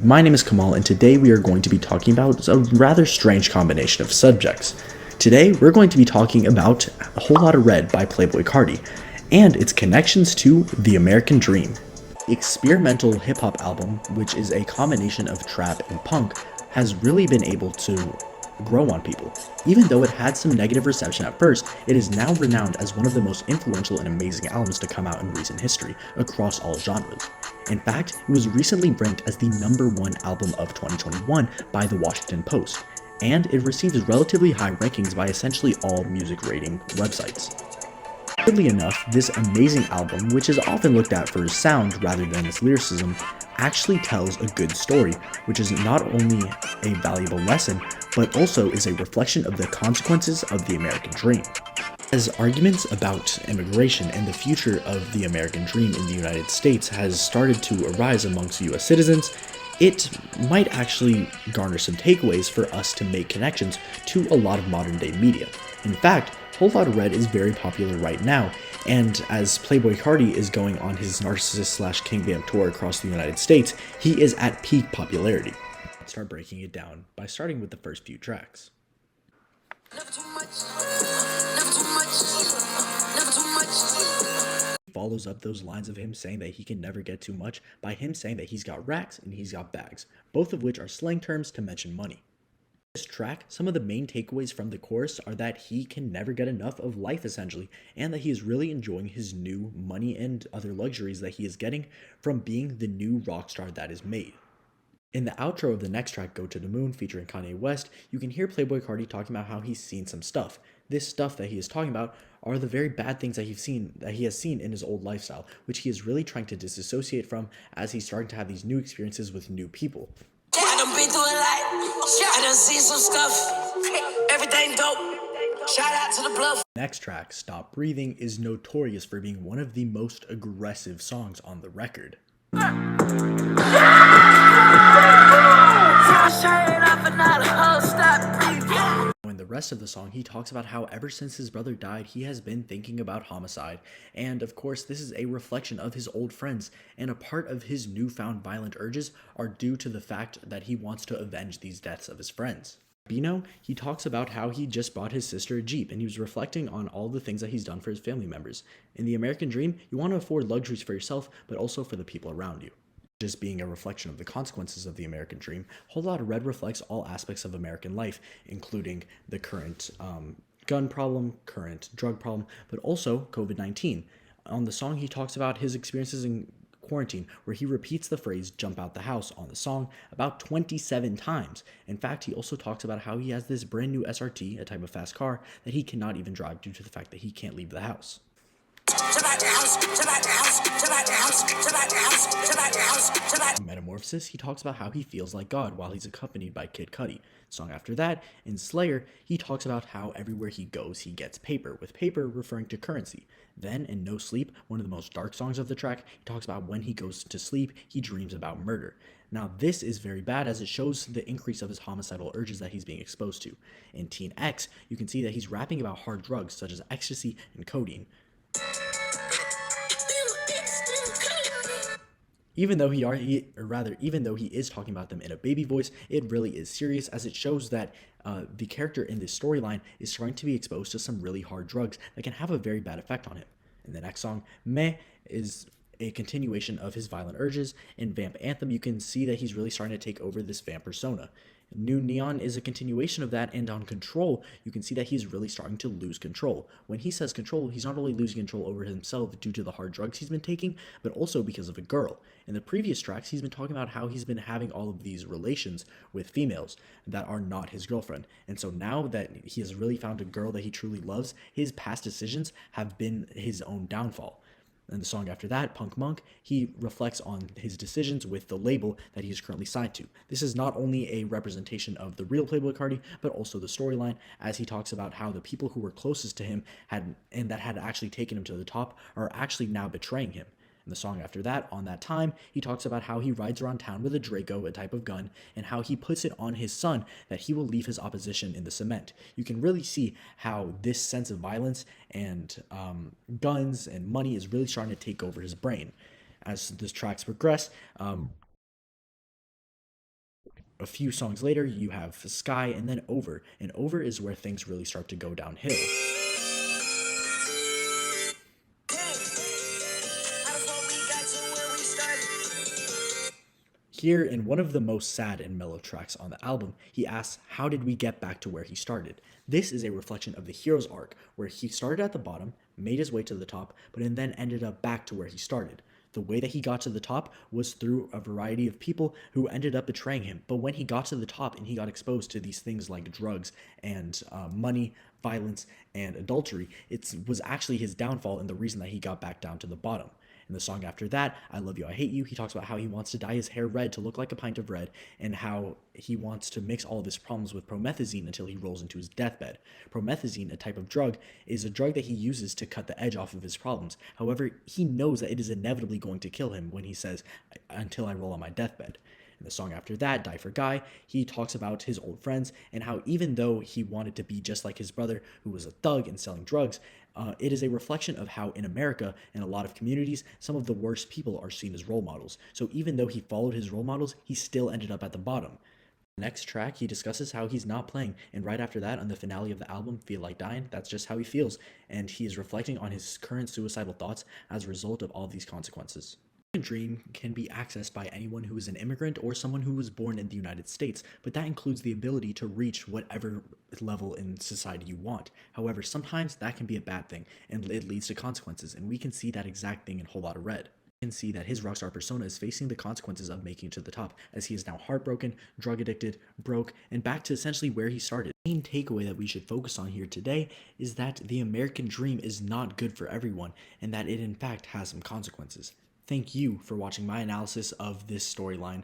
My name is Kamal, and today we are going to be talking about a rather strange combination of subjects. Today, we're going to be talking about A Whole Lotta Red by Playboi Carti and its connections to the American Dream. The experimental hip hop album, which is a combination of trap and punk, has really been able to grow on people. Even though it had some negative reception at first, it is now renowned as one of the most influential and amazing albums to come out in recent history across all genres. In fact, it was recently ranked as the #1 album of 2021 by the Washington Post, and it received relatively high rankings by essentially all music rating websites. Weirdly enough, this amazing album, which is often looked at for its sound rather than its lyricism, actually tells a good story, which is not only a valuable lesson, but also is a reflection of the consequences of the American dream. As arguments about immigration and the future of the American dream in the United States has started to arise amongst US citizens, it might actually garner some takeaways for us to make connections to a lot of modern day media. In fact, Whole Lotta Red is very popular right now, and as Playboi Carti is going on his narcissist/King Bam tour across the United States, he is at peak popularity. Let's start breaking it down by starting with the first few tracks. Never too much, never too much, never too much. Follows up those lines of him saying that he can never get too much by him saying that he's got racks and he's got bags, both of which are slang terms to mention money. This track, some of the main takeaways from the chorus are that he can never get enough of life essentially, and that he is really enjoying his new money and other luxuries that he is getting from being the new rock star that is made. In the outro of the next track, Go to the Moon, featuring Kanye West, you can hear Playboi Carti talking about how he's seen some stuff. This stuff that he is talking about are the very bad things that he has seen in his old lifestyle, which he is really trying to disassociate from as he's starting to have these new experiences with new people. I done been through a lot. I done seen some stuff. Everything dope. Shout out to the bluff. Next track, Stop Breathing, is notorious for being one of the most aggressive songs on the record. In the rest of the song, he talks about how ever since his brother died, he has been thinking about homicide. And of course, this is a reflection of his old friends, and a part of his newfound violent urges are due to the fact that he wants to avenge these deaths of his friends. Bino, he talks about how he just bought his sister a Jeep, and he was reflecting on all the things that he's done for his family members. In the American dream, you want to afford luxuries for yourself, but also for the people around you. Just being a reflection of the consequences of the American dream, Whole Lotta Red reflects all aspects of American life, including the current gun problem, current drug problem, but also COVID-19. On the song, he talks about his experiences in quarantine, where he repeats the phrase "jump out the house" on the song about 27 times. In fact, he also talks about how he has this brand new SRT, a type of fast car, that he cannot even drive due to the fact that he can't leave the house. Metamorphosis, he talks about how he feels like God while he's accompanied by Kid Cudi. Song after that, in Slayer, he talks about how everywhere he goes he gets paper, with paper referring to currency. Then, in No Sleep, one of the most dark songs of the track, he talks about when he goes to sleep, he dreams about murder. Now, this is very bad as it shows the increase of his homicidal urges that he's being exposed to. In Teen X, you can see that he's rapping about hard drugs such as ecstasy and codeine. Even though even though he is talking about them in a baby voice, it really is serious as it shows that the character in this storyline is starting to be exposed to some really hard drugs that can have a very bad effect on him. In the next song, Meh, is a continuation of his violent urges. In Vamp Anthem, you can see that he's really starting to take over this vamp persona. New Neon is a continuation of that, and on Control, you can see that he's really starting to lose control. When he says control, he's not only losing control over himself due to the hard drugs he's been taking, but also because of a girl. In the previous tracks, he's been talking about how he's been having all of these relations with females that are not his girlfriend. And so now that he has really found a girl that he truly loves, his past decisions have been his own downfall. And the song after that, Punk Monk, he reflects on his decisions with the label that he is currently signed to. This is not only a representation of the real Playboi Carti, but also the storyline, as he talks about how the people who were closest to him that had actually taken him to the top are actually now betraying him. In the song after that, On That Time, he talks about how he rides around town with a Draco, a type of gun, and how he puts it on his son that he will leave his opposition in the cement. You can really see how this sense of violence and guns and money is really starting to take over his brain. As the tracks progress, A few songs later, you have Sky and then Over, and Over is where things really start to go downhill. Here, in one of the most sad and mellow tracks on the album, he asks, how did we get back to where he started? This is a reflection of the hero's arc, where he started at the bottom, made his way to the top, but then ended up back to where he started. The way that he got to the top was through a variety of people who ended up betraying him. But when he got to the top and he got exposed to these things like drugs and money, violence, and adultery, it was actually his downfall and the reason that he got back down to the bottom. In the song after that, I Love You, I Hate You, he talks about how he wants to dye his hair red to look like a pint of red, and how he wants to mix all of his problems with promethazine until he rolls into his deathbed. Promethazine, a type of drug, is a drug that he uses to cut the edge off of his problems. However, he knows that it is inevitably going to kill him when he says, until I roll on my deathbed. In the song after that, Die for Guy, he talks about his old friends and how even though he wanted to be just like his brother, who was a thug and selling drugs, it is a reflection of how in America, in a lot of communities, some of the worst people are seen as role models. So even though he followed his role models, he still ended up at the bottom. Next track, he discusses how he's not playing, and right after that, on the finale of the album, Feel Like Dying, that's just how he feels, and he is reflecting on his current suicidal thoughts as a result of all of these consequences. The dream can be accessed by anyone who is an immigrant or someone who was born in the United States, but that includes the ability to reach whatever level in society you want. However, sometimes that can be a bad thing, and it leads to consequences, and we can see that exact thing in Whole Lotta Red. Can see that his rockstar persona is facing the consequences of making it to the top, as he is now heartbroken, drug addicted, broke, and back to essentially where he started. The main takeaway that we should focus on here today is that the American dream is not good for everyone, and that it in fact has some consequences. Thank you for watching my analysis of this storyline.